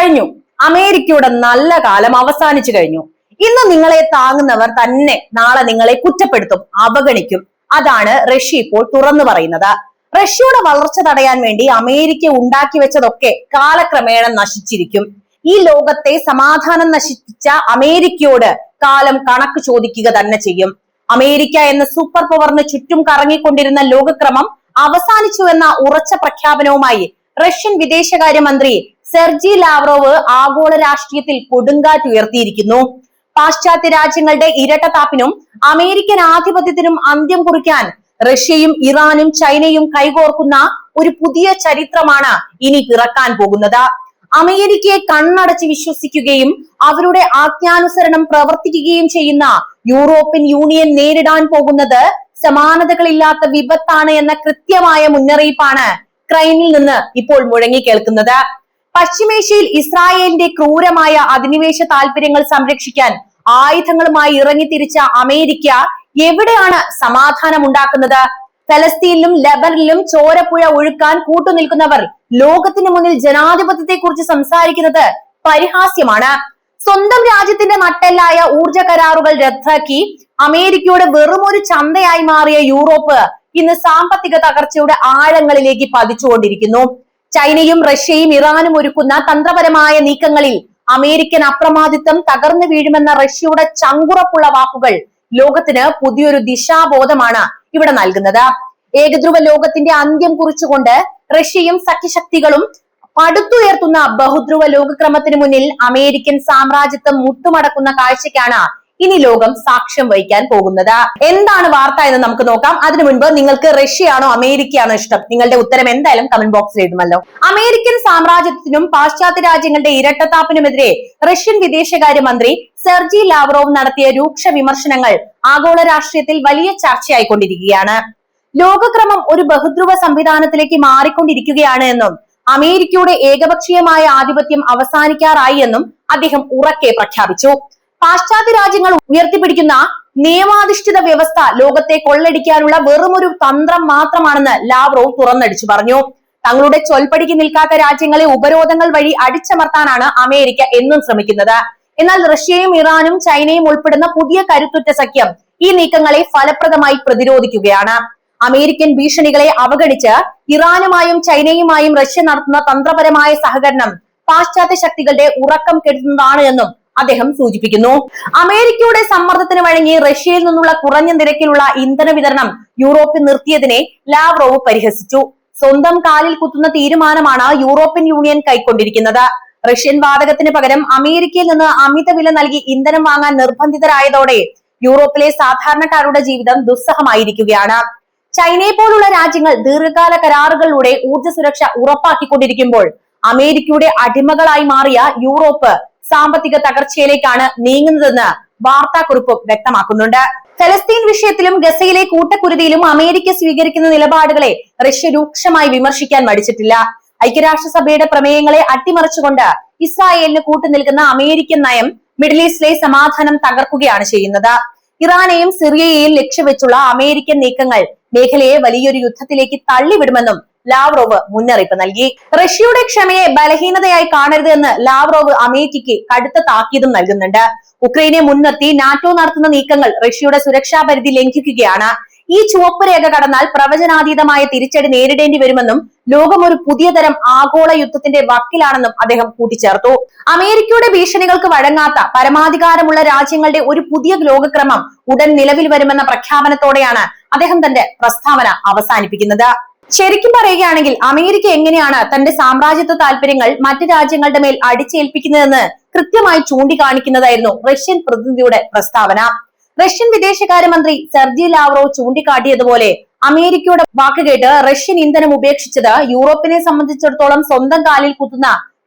കഴിഞ്ഞു. അമേരിക്കയുടെ നല്ല കാലം അവസാനിച്ചു കഴിഞ്ഞു. ഇന്ന് നിങ്ങളെ താങ്ങുന്നവർ തന്നെ നാളെ നിങ്ങളെ കുറ്റപ്പെടുത്തും, അവഗണിക്കും. അതാണ് റഷ്യ ഇപ്പോൾ തുറന്നു പറയുന്നത്. റഷ്യയുടെ വളർച്ച തടയാൻ വേണ്ടി അമേരിക്ക ഉണ്ടാക്കി വെച്ചതൊക്കെ കാലക്രമേണ നശിച്ചിരിക്കും. ഈ ലോകത്തെ സമാധാനം നശിപ്പിച്ച അമേരിക്കയോട് കാലം കണക്ക് ചോദിക്കുക തന്നെ ചെയ്യും. അമേരിക്ക എന്ന സൂപ്പർ പവറിന് ചുറ്റും കറങ്ങിക്കൊണ്ടിരുന്ന ലോകക്രമം അവസാനിച്ചു എന്ന ഉറച്ച പ്രഖ്യാപനവുമായി റഷ്യൻ വിദേശകാര്യമന്ത്രി സെർജി ലാവ്റോവ് ആഗോള രാഷ്ട്രീയത്തിൽ കൊടുങ്കാറ്റ് ഉയർത്തിയിരിക്കുന്നു. പാശ്ചാത്യ രാജ്യങ്ങളുടെ ഇരട്ടത്താപ്പിനും അമേരിക്കൻ ആധിപത്യത്തിനും അന്ത്യം കുറിക്കാൻ റഷ്യയും ഇറാനും ചൈനയും കൈകോർക്കുന്ന ഒരു പുതിയ ചരിത്രമാണ് ഇനി പിറക്കാൻ പോകുന്നത്. അമേരിക്കയെ കണ്ണടച്ച് വിശ്വസിക്കുകയും അവരുടെ ആജ്ഞാനുസരണം പ്രവർത്തിക്കുകയും ചെയ്യുന്ന യൂറോപ്യൻ യൂണിയൻ നേരിടാൻ പോകുന്നത് സമാനതകളില്ലാത്ത വിപത്താണ് എന്ന കൃത്യമായ മുന്നറിയിപ്പാണ് ക്രൈമിൽ നിന്ന് ഇപ്പോൾ മുഴങ്ങി കേൾക്കുന്നത്. പശ്ചിമേഷ്യയിൽ ഇസ്രായേലിന്റെ ക്രൂരമായ അധിനിവേശ താല്പര്യങ്ങൾ സംരക്ഷിക്കാൻ ആയുധങ്ങളുമായി ഇറങ്ങിത്തിരിച്ച അമേരിക്ക എവിടെയാണ് സമാധാനം ഉണ്ടാക്കുന്നത്? ഫലസ്തീനിലും ലബനനിലും ചോരപ്പുഴ ഒഴുക്കാൻ കൂട്ടുനിൽക്കുന്നവർ ലോകത്തിന് മുന്നിൽ ജനാധിപത്യത്തെ കുറിച്ച് സംസാരിക്കുന്നത് പരിഹാസ്യമാണ്. സ്വന്തം രാജ്യത്തിന്റെ നട്ടെല്ലായ ഊർജ കരാറുകൾ റദ്ദാക്കി അമേരിക്കയുടെ വെറുമൊരു ചന്തയായി മാറിയ യൂറോപ്പ് ഇന്ന് സാമ്പത്തിക തകർച്ചയുടെ ആഴങ്ങളിലേക്ക് പതിച്ചുകൊണ്ടിരിക്കുന്നു. ചൈനയും റഷ്യയും ഇറാനും ഒരുക്കുന്ന തന്ത്രപരമായ നീക്കങ്ങളിൽ അമേരിക്കൻ അപ്രമാദിത്വം തകർന്നു വീഴുമെന്ന റഷ്യയുടെ ചങ്കുറപ്പുള്ള വാക്കുകൾ ലോകത്തിന് പുതിയൊരു ദിശാബോധമാണ് ഇവിടെ നൽകുന്നത്. ഏകധ്രുവ ലോകത്തിന്റെ അന്ത്യം കുറിച്ചുകൊണ്ട് റഷ്യയും സഖ്യശക്തികളും പടുത്തുയർത്തുന്ന ബഹുധ്രുവ ലോകക്രമത്തിന് മുന്നിൽ അമേരിക്കൻ സാമ്രാജ്യത്വം മുട്ടുമടക്കുന്ന കാഴ്ചയ്ക്കാണ് ഇനി ലോകം സാക്ഷ്യം വഹിക്കാൻ പോകുന്നത്. എന്താണ് വാർത്ത എന്ന് നമുക്ക് നോക്കാം. അതിനു മുൻപ് നിങ്ങൾക്ക് റഷ്യയാണോ അമേരിക്കയാണോ ഇഷ്ടം? നിങ്ങളുടെ ഉത്തരം എന്തായാലും കമന്റ് ബോക്സിൽ എഴുതുമല്ലോ. അമേരിക്കൻ സാമ്രാജ്യത്തിനും പാശ്ചാത്യ രാജ്യങ്ങളുടെ ഇരട്ടത്താപ്പിനുമെതിരെ റഷ്യൻ വിദേശകാര്യമന്ത്രി സെർജി ലാവ്റോവ് നടത്തിയ രൂക്ഷ വിമർശനങ്ങൾ ആഗോള രാഷ്ട്രീയത്തിൽ വലിയ ചർച്ചയായിക്കൊണ്ടിരിക്കുകയാണ്. ലോകക്രമം ഒരു ബഹുധ്രുവ സംവിധാനത്തിലേക്ക് മാറിക്കൊണ്ടിരിക്കുകയാണ് എന്നും അമേരിക്കയുടെ ഏകപക്ഷീയമായ ആധിപത്യം അവസാനിക്കാറായി എന്നും അദ്ദേഹം ഉറക്കെ പ്രഖ്യാപിച്ചു. പാശ്ചാത്യ രാജ്യങ്ങൾ ഉയർത്തിപ്പിടിക്കുന്ന നിയമാധിഷ്ഠിത വ്യവസ്ഥ ലോകത്തെ കൊള്ളടിക്കാനുള്ള വെറുമൊരു തന്ത്രം മാത്രമാണെന്ന് ലാവ്റോവ് തുറന്നടിച്ചു പറഞ്ഞു. തങ്ങളുടെ ചൊൽപ്പടിക്ക് നിൽക്കാത്ത രാജ്യങ്ങളെ ഉപരോധങ്ങൾ വഴി അടിച്ചമർത്താനാണ് അമേരിക്ക എന്നും ശ്രമിക്കുന്നത്. എന്നാൽ റഷ്യയും ഇറാനും ചൈനയും ഉൾപ്പെടുന്ന പുതിയ കരുത്തുറ്റ സഖ്യം ഈ നീക്കങ്ങളെ ഫലപ്രദമായി പ്രതിരോധിക്കുകയാണ്. അമേരിക്കൻ ഭീഷണികളെ അവഗണിച്ച് ഇറാനുമായും ചൈനയുമായും റഷ്യ നടത്തുന്ന തന്ത്രപരമായ സഹകരണം പാശ്ചാത്യ ശക്തികളുടെ ഉറക്കം കെടുത്തുന്നതാണ് എന്നും അദ്ദേഹം സൂചിപ്പിക്കുന്നു. അമേരിക്കയുടെ സമ്മർദ്ദത്തിന് വഴങ്ങി റഷ്യയിൽ നിന്നുള്ള കുറഞ്ഞ നിരക്കിലുള്ള ഇന്ധന വിതരണം യൂറോപ്പിൽ നിർത്തിയതിനെ ലാവ്റോവ് പരിഹസിച്ചു. സ്വന്തം കാലിൽ കുത്തുന്ന തീരുമാനമാണ് യൂറോപ്യൻ യൂണിയൻ കൈക്കൊണ്ടിരിക്കുന്നത്. റഷ്യൻ വാതകത്തിന് പകരം അമേരിക്കയിൽ നിന്ന് അമിത വില നൽകി ഇന്ധനം വാങ്ങാൻ നിർബന്ധിതരായതോടെ യൂറോപ്പിലെ സാധാരണക്കാരുടെ ജീവിതം ദുസ്സഹമായിരിക്കുകയാണ്. ചൈനയെ പോലുള്ള രാജ്യങ്ങൾ ദീർഘകാല കരാറുകളിലൂടെ ഊർജ്ജ സുരക്ഷ ഉറപ്പാക്കിക്കൊണ്ടിരിക്കുമ്പോൾ അമേരിക്കയുടെ അടിമകളായി മാറിയ യൂറോപ്പ് സാമ്പത്തിക തകർച്ചയിലേക്കാണ് നീങ്ങുന്നതെന്ന് വാർത്താക്കുറിപ്പും വ്യക്തമാക്കുന്നുണ്ട്. ഫലസ്തീൻ വിഷയത്തിലും ഗസയിലെ കൂട്ടക്കുരുതിയിലും അമേരിക്ക സ്വീകരിക്കുന്ന നിലപാടുകളെ റഷ്യ രൂക്ഷമായി വിമർശിക്കാൻ മടിച്ചിട്ടില്ല. ഐക്യരാഷ്ട്രസഭയുടെ പ്രമേയങ്ങളെ അട്ടിമറിച്ചുകൊണ്ട് ഇസ്രായേലിന് കൂട്ടുനിൽക്കുന്ന അമേരിക്കൻ നയം മിഡിൽ ഈസ്റ്റിലെ സമാധാനം തകർക്കുകയാണ് ചെയ്യുന്നത്. ഇറാനെയും സിറിയയെയും ലക്ഷ്യവെച്ചുള്ള അമേരിക്കൻ നീക്കങ്ങൾ മേഖലയെ വലിയൊരു യുദ്ധത്തിലേക്ക് തള്ളിവിടുമെന്നും ലാവ്റോവ് മുന്നറിയിപ്പ് നൽകി. റഷ്യയുടെ ക്ഷമയെ ബലഹീനതയായി കാണരുത് എന്ന് ലാവ്റോവ് അമേരിക്കയ്ക്ക് കടുത്ത താക്കീതും നൽകുന്നുണ്ട്. ഉക്രൈനെ മുൻനിർത്തി നാറ്റോ നടത്തുന്ന നീക്കങ്ങൾ റഷ്യയുടെ സുരക്ഷാ പരിധി ലംഘിക്കുകയാണ്. ഈ ചുവപ്പ് രേഖ കടന്നാൽ പ്രവചനാതീതമായ തിരിച്ചടി നേരിടേണ്ടി വരുമെന്നും ലോകം ഒരു പുതിയ തരം ആഗോള യുദ്ധത്തിന്റെ വക്കിലാണെന്നും അദ്ദേഹം കൂട്ടിച്ചേർത്തു. അമേരിക്കയുടെ ഭീഷണികൾക്ക് വഴങ്ങാത്ത പരമാധികാരമുള്ള രാജ്യങ്ങളുടെ ഒരു പുതിയ ലോകക്രമം ഉടൻ നിലവിൽ വരുമെന്ന പ്രഖ്യാപനത്തോടെയാണ് അദ്ദേഹം തന്റെ പ്രസ്താവന അവസാനിപ്പിക്കുന്നത്. ശരിക്കും പറയുകയാണെങ്കിൽ അമേരിക്ക എങ്ങനെയാണ് തന്റെ സാമ്രാജ്യത്വ താല്പര്യങ്ങൾ മറ്റു രാജ്യങ്ങളുടെ മേൽ അടിച്ചേൽപ്പിക്കുന്നതെന്ന് കൃത്യമായി ചൂണ്ടിക്കാണിക്കുന്നതായിരുന്നു റഷ്യൻ പ്രതിനിധിയുടെ പ്രസ്താവന. റഷ്യൻ വിദേശകാര്യമന്ത്രി സെർജി ലാവ്റോവ് ചൂണ്ടിക്കാട്ടിയതുപോലെ അമേരിക്കയുടെ വാക്കുകേട്ട് റഷ്യൻ ഇന്ധനം ഉപേക്ഷിച്ചത് യൂറോപ്പിനെ സംബന്ധിച്ചിടത്തോളം സ്വന്തം കാലിൽ കുത്തുന്ന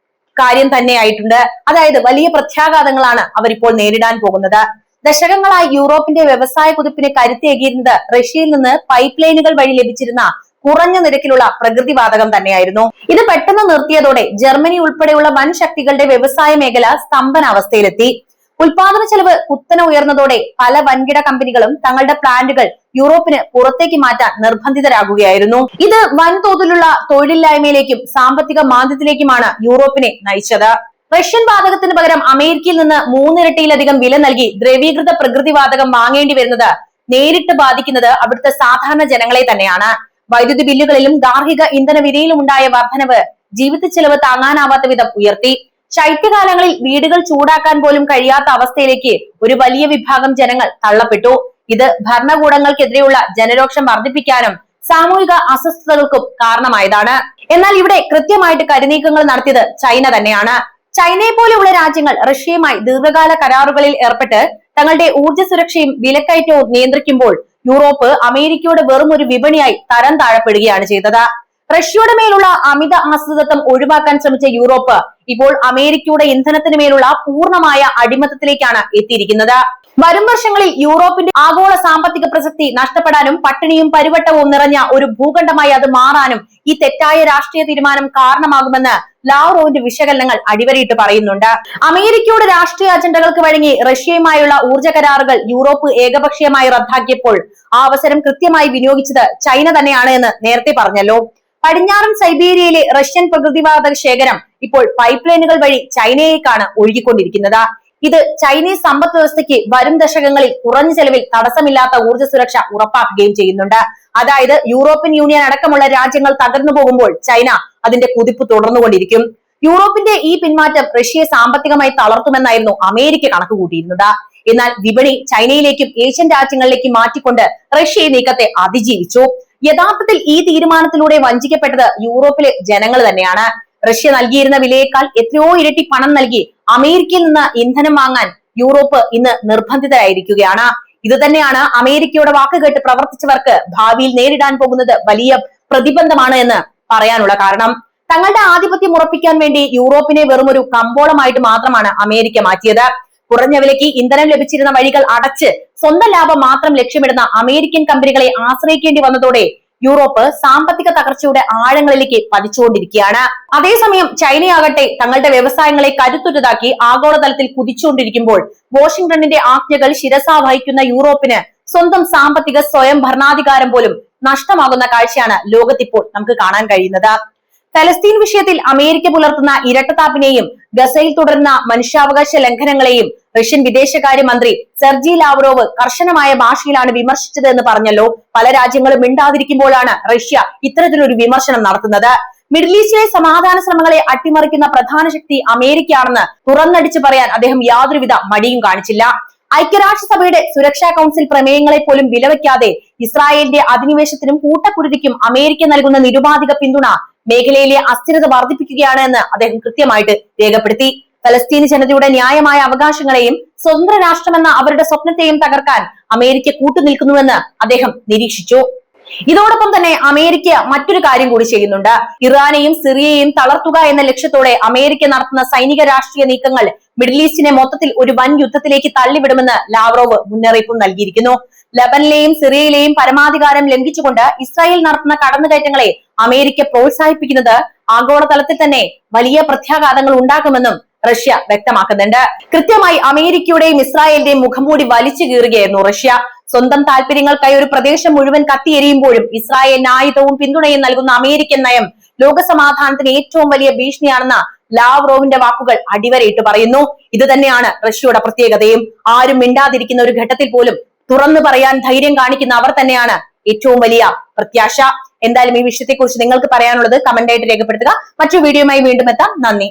കാര്യം തന്നെയായിട്ടുണ്ട്. അതായത് വലിയ പ്രത്യാഘാതങ്ങളാണ് അവരിപ്പോൾ നേരിടാൻ പോകുന്നത്. ദശകങ്ങളായി യൂറോപ്പിന്റെ വ്യവസായ കുതിപ്പിന് കരുത്തേകിയിരുന്നത് റഷ്യയിൽ നിന്ന് പൈപ്പ് ലൈനുകൾ വഴി ലഭിച്ചിരുന്ന കുറഞ്ഞ നിരക്കിലുള്ള പ്രകൃതിവാതകം തന്നെയായിരുന്നു. ഇത് പെട്ടെന്ന് നിർത്തിയതോടെ ജർമ്മനി ഉൾപ്പെടെയുള്ള വൻ ശക്തികളുടെ വ്യവസായ മേഖല സ്തംഭനാവസ്ഥയിലെത്തി. ഉൽപാദന ചെലവ് കുത്തനെ ഉയർന്നതോടെ പല വൻകിട കമ്പനികളും തങ്ങളുടെ പ്ലാന്റുകൾ യൂറോപ്പിന് പുറത്തേക്ക് മാറ്റാൻ നിർബന്ധിതരാകുകയായിരുന്നു. ഇത് വൻതോതിലുള്ള തൊഴിലില്ലായ്മയിലേക്കും സാമ്പത്തിക മാന്ദ്യത്തിലേക്കുമാണ് യൂറോപ്പിനെ നയിച്ചത്. റഷ്യൻ വാതകത്തിന് പകരം അമേരിക്കയിൽ നിന്ന് 3 ഇരട്ടിയിലധികം വില നൽകി ദ്രവീകൃത പ്രകൃതിവാതകം വാങ്ങേണ്ടി വരുന്നത് നേരിട്ട് ബാധിക്കുന്നത് അവിടുത്തെ സാധാരണ ജനങ്ങളെ തന്നെയാണ്. വൈദ്യുതി ബില്ലുകളിലും ഗാർഹിക ഇന്ധന വിലയിലും ഉണ്ടായ വർധനവ് ജീവിത ചെലവ് താങ്ങാനാവാത്ത വിധം ഉയർത്തി. ശൈത്യകാലങ്ങളിൽ വീടുകൾ ചൂടാക്കാൻ പോലും കഴിയാത്ത അവസ്ഥയിലേക്ക് ഒരു വലിയ വിഭാഗം ജനങ്ങൾ തള്ളപ്പെട്ടു. ഇത് ഭരണകൂടങ്ങൾക്കെതിരെയുള്ള ജനരോക്ഷം വർദ്ധിപ്പിക്കാനും സാമൂഹിക അസ്വസ്ഥതകൾക്കും കാരണമായതാണ്. എന്നാൽ ഇവിടെ കൃത്യമായിട്ട് കരുനീക്കങ്ങൾ നടത്തിയത് ചൈന തന്നെയാണ്. ചൈനയെ പോലെയുള്ള രാജ്യങ്ങൾ റഷ്യയുമായി ദീർഘകാല കരാറുകളിൽ ഏർപ്പെട്ട് തങ്ങളുടെ ഊർജ്ജ സുരക്ഷയും വിലക്കയറ്റവും നിയന്ത്രിക്കുമ്പോൾ യൂറോപ്പ് അമേരിക്കയുടെ വെറും ഒരു വിപണിയായി തരം താഴപ്പെടുകയാണ് ചെയ്തത്. റഷ്യയുടെ മേലുള്ള അമിത ആശ്രിതത്വം ഒഴിവാക്കാൻ ശ്രമിച്ച യൂറോപ്പ് ഇപ്പോൾ അമേരിക്കയുടെ ഇന്ധനത്തിന് മേലുള്ള പൂർണ്ണമായ അടിമത്തത്തിലേക്കാണ് എത്തിയിരിക്കുന്നത്. വരും വർഷങ്ങളിൽ യൂറോപ്പിന്റെ ആഗോള സാമ്പത്തിക പ്രസക്തി നഷ്ടപ്പെടാനും പട്ടിണിയും പരിവട്ടവും നിറഞ്ഞ ഒരു ഭൂഖണ്ഡമായി അത് മാറാനും ഈ തെറ്റായ രാഷ്ട്രീയ തീരുമാനം കാരണമാകുമെന്ന് ലാവ്റോവിന്റെ വിശകലനങ്ങൾ അടിവരയിട്ട് പറയുന്നുണ്ട്. അമേരിക്കയുടെ രാഷ്ട്രീയ അജണ്ടകൾക്ക് വഴങ്ങി റഷ്യയുമായുള്ള ഊർജ്ജ കരാറുകൾ യൂറോപ്പ് ഏകപക്ഷീയമായി റദ്ദാക്കിയപ്പോൾ ആ അവസരം കൃത്യമായി വിനിയോഗിച്ചത് ചൈന തന്നെയാണ് എന്ന് നേരത്തെ പറഞ്ഞല്ലോ. പടിഞ്ഞാറൻ സൈബീരിയയിലെ റഷ്യൻ പ്രകൃതിവാതക ശേഖരം ഇപ്പോൾ പൈപ്പ് ലൈനുകൾ വഴി ചൈനയിലേക്കാണ് ഒഴുകിക്കൊണ്ടിരിക്കുന്നത്. ഇത് ചൈനീസ് സമ്പദ് വ്യവസ്ഥയ്ക്ക് വരും ദശകങ്ങളിൽ കുറഞ്ഞ ചെലവിൽ തടസ്സമില്ലാത്ത ഊർജ്ജ സുരക്ഷ ഉറപ്പാക്കുകയും ചെയ്യുന്നുണ്ട്. അതായത് യൂറോപ്യൻ യൂണിയൻ അടക്കമുള്ള രാജ്യങ്ങൾ തകർന്നു പോകുമ്പോൾ ചൈന അതിന്റെ കുതിപ്പ് തുടർന്നുകൊണ്ടിരിക്കും. യൂറോപ്പിന്റെ ഈ പിന്മാറ്റം റഷ്യയെ സാമ്പത്തികമായി തളർത്തുമെന്നായിരുന്നു അമേരിക്ക കണക്ക് കൂട്ടിയിരുന്നത്. എന്നാൽ വിപണി ചൈനയിലേക്കും ഏഷ്യൻ രാജ്യങ്ങളിലേക്കും മാറ്റിക്കൊണ്ട് റഷ്യ ഈ നീക്കത്തെ അതിജീവിച്ചു. യഥാർത്ഥത്തിൽ ഈ തീരുമാനത്തിലൂടെ വഞ്ചിക്കപ്പെട്ടത് യൂറോപ്പിലെ ജനങ്ങൾ തന്നെയാണ്. റഷ്യ നൽകിയിരുന്ന വിലയേക്കാൾ എത്രയോ ഇരട്ടി പണം നൽകി അമേരിക്കയിൽ നിന്ന് ഇന്ധനം വാങ്ങാൻ യൂറോപ്പ് ഇന്ന് നിർബന്ധിതരായിരിക്കുകയാണ്. ഇത് തന്നെയാണ് അമേരിക്കയുടെ വാക്കുകേട്ട് പ്രവർത്തിച്ചവർക്ക് ഭാവിയിൽ നേരിടാൻ പോകുന്നത് വലിയ പ്രതിബന്ധമാണ് എന്ന് പറയാനുള്ള കാരണം. തങ്ങളുടെ ആധിപത്യം ഉറപ്പിക്കാൻ വേണ്ടി യൂറോപ്പിനെ വെറും ഒരു കമ്പോളമായിട്ട് മാത്രമാണ് അമേരിക്ക മാറ്റിയത്. കുറഞ്ഞ വിലയ്ക്ക് ഇന്ധനം ലഭിച്ചിരുന്ന വഴികൾ അടച്ച് സ്വന്തം ലാഭം മാത്രം ലക്ഷ്യമിടുന്ന അമേരിക്കൻ കമ്പനികളെ ആശ്രയിക്കേണ്ടി വന്നതോടെ യൂറോപ്പ് സാമ്പത്തിക തകർച്ചയുടെ ആഴങ്ങളിലേക്ക് പതിച്ചുകൊണ്ടിരിക്കുകയാണ്. അതേസമയം ചൈനയാകട്ടെ തങ്ങളുടെ വ്യവസായങ്ങളെ കരുത്തുറ്റതാക്കി ആഗോളതലത്തിൽ കുതിച്ചുകൊണ്ടിരിക്കുമ്പോൾ വാഷിംഗ്ടണിന്റെ ആജ്ഞകൾ ശിരസാ വഹിക്കുന്ന യൂറോപ്പിന് സ്വന്തം സാമ്പത്തിക സ്വയം ഭരണാധികാരം പോലും നഷ്ടമാകുന്ന കാഴ്ചയാണ് ലോകത്തിപ്പോൾ നമുക്ക് കാണാൻ കഴിയുന്നത്. ഫലസ്തീൻ വിഷയത്തിൽ അമേരിക്ക പുലർത്തുന്ന ഇരട്ടത്താപ്പിനെയും ഗസയിൽ തുടരുന്ന മനുഷ്യാവകാശ ലംഘനങ്ങളെയും റഷ്യൻ വിദേശകാര്യമന്ത്രി സെർജി ലാവ്റോവ് കർശനമായ ഭാഷയിലാണ് വിമർശിച്ചത് എന്ന് പറഞ്ഞല്ലോ. പല രാജ്യങ്ങളും മിണ്ടാതിരിക്കുമ്പോഴാണ് റഷ്യ ഇത്തരത്തിലൊരു വിമർശനം നടത്തുന്നത്. മിഡിൽ ഈസ്റ്റിലെ സമാധാന ശ്രമങ്ങളെ അട്ടിമറിക്കുന്ന പ്രധാന ശക്തി അമേരിക്കയാണെന്ന് തുറന്നടിച്ചു പറയാൻ അദ്ദേഹം യാതൊരുവിധ മടിയും കാണിച്ചില്ല. ഐക്യരാഷ്ട്രസഭയുടെ സുരക്ഷാ കൗൺസിൽ പ്രമേയങ്ങളെ പോലും വിലവയ്ക്കാതെ ഇസ്രായേലിന്റെ അധിനിവേശത്തിനും കൂട്ടക്കുരുതിക്കും അമേരിക്ക നൽകുന്ന നിരുപാധിക പിന്തുണ മേഖലയിലെ അസ്ഥിരത വർദ്ധിപ്പിക്കുകയാണ് എന്ന് അദ്ദേഹം കൃത്യമായിട്ട് രേഖപ്പെടുത്തി. ഫലസ്തീനി ജനതയുടെ ന്യായമായ അവകാശങ്ങളെയും സ്വതന്ത്ര രാഷ്ട്രമെന്ന അവരുടെ സ്വപ്നത്തെയും തകർക്കാൻ അമേരിക്ക കൂട്ടുനിൽക്കുന്നുവെന്ന് അദ്ദേഹം നിരീക്ഷിച്ചു. ഇതോടൊപ്പം തന്നെ അമേരിക്ക മറ്റൊരു കാര്യം കൂടി ചെയ്യുന്നുണ്ട്. ഇറാനെയും സിറിയയെയും തളർത്തുക എന്ന ലക്ഷ്യത്തോടെ അമേരിക്ക നടത്തുന്ന സൈനിക രാഷ്ട്രീയ നീക്കങ്ങൾ മിഡിൽ ഈസ്റ്റിനെ മൊത്തത്തിൽ ഒരു വൻ യുദ്ധത്തിലേക്ക് തള്ളിവിടുമെന്ന് ലാവ്റോവ് മുന്നറിയിപ്പും നൽകിയിരിക്കുന്നു. ലബനിലെയും സിറിയയിലെയും പരമാധികാരം ലംഘിച്ചുകൊണ്ട് ഇസ്രായേൽ നടത്തുന്ന കടന്നുകയറ്റങ്ങളെ അമേരിക്ക പ്രോത്സാഹിപ്പിക്കുന്നത് ആഗോളതലത്തിൽ തന്നെ വലിയ പ്രത്യാഘാതങ്ങൾ ഉണ്ടാക്കുമെന്നും റഷ്യ വ്യക്തമാക്കുന്നുണ്ട്. കൃത്യമായി അമേരിക്കയുടെയും ഇസ്രായേലിന്റെയും മുഖംമൂടി വലിച്ചു കീറുകയായിരുന്നു റഷ്യ. സ്വന്തം താല്പര്യങ്ങൾക്കായി ഒരു പ്രദേശം മുഴുവൻ കത്തിയെരിയുമ്പോഴും ഇസ്രായേലിന് ആയുധവും പിന്തുണയും നൽകുന്ന അമേരിക്കൻ നയം ലോകസമാധാനത്തിന് ഏറ്റവും വലിയ ഭീഷണിയാണെന്ന ലാവ്റോവിന്റെ വാക്കുകൾ അടിവരയിട്ട് പറയുന്നു. ഇത് തന്നെയാണ് റഷ്യയുടെ പ്രത്യേകതയും. ആരും മിണ്ടാതിരിക്കുന്ന ഒരു ഘട്ടത്തിൽ പോലും തുറന്നു പറയാൻ ധൈര്യം കാണിക്കുന്ന അവർ തന്നെയാണ് ഏറ്റവും വലിയ പ്രത്യാശ. എന്തായാലും ഈ വിഷയത്തെക്കുറിച്ച് നിങ്ങൾക്ക് പറയാനുള്ളത് കമന്റ് ആയിട്ട് രേഖപ്പെടുത്തുക. മറ്റൊരു വീഡിയോയുമായി വീണ്ടും എത്താം. നന്ദി.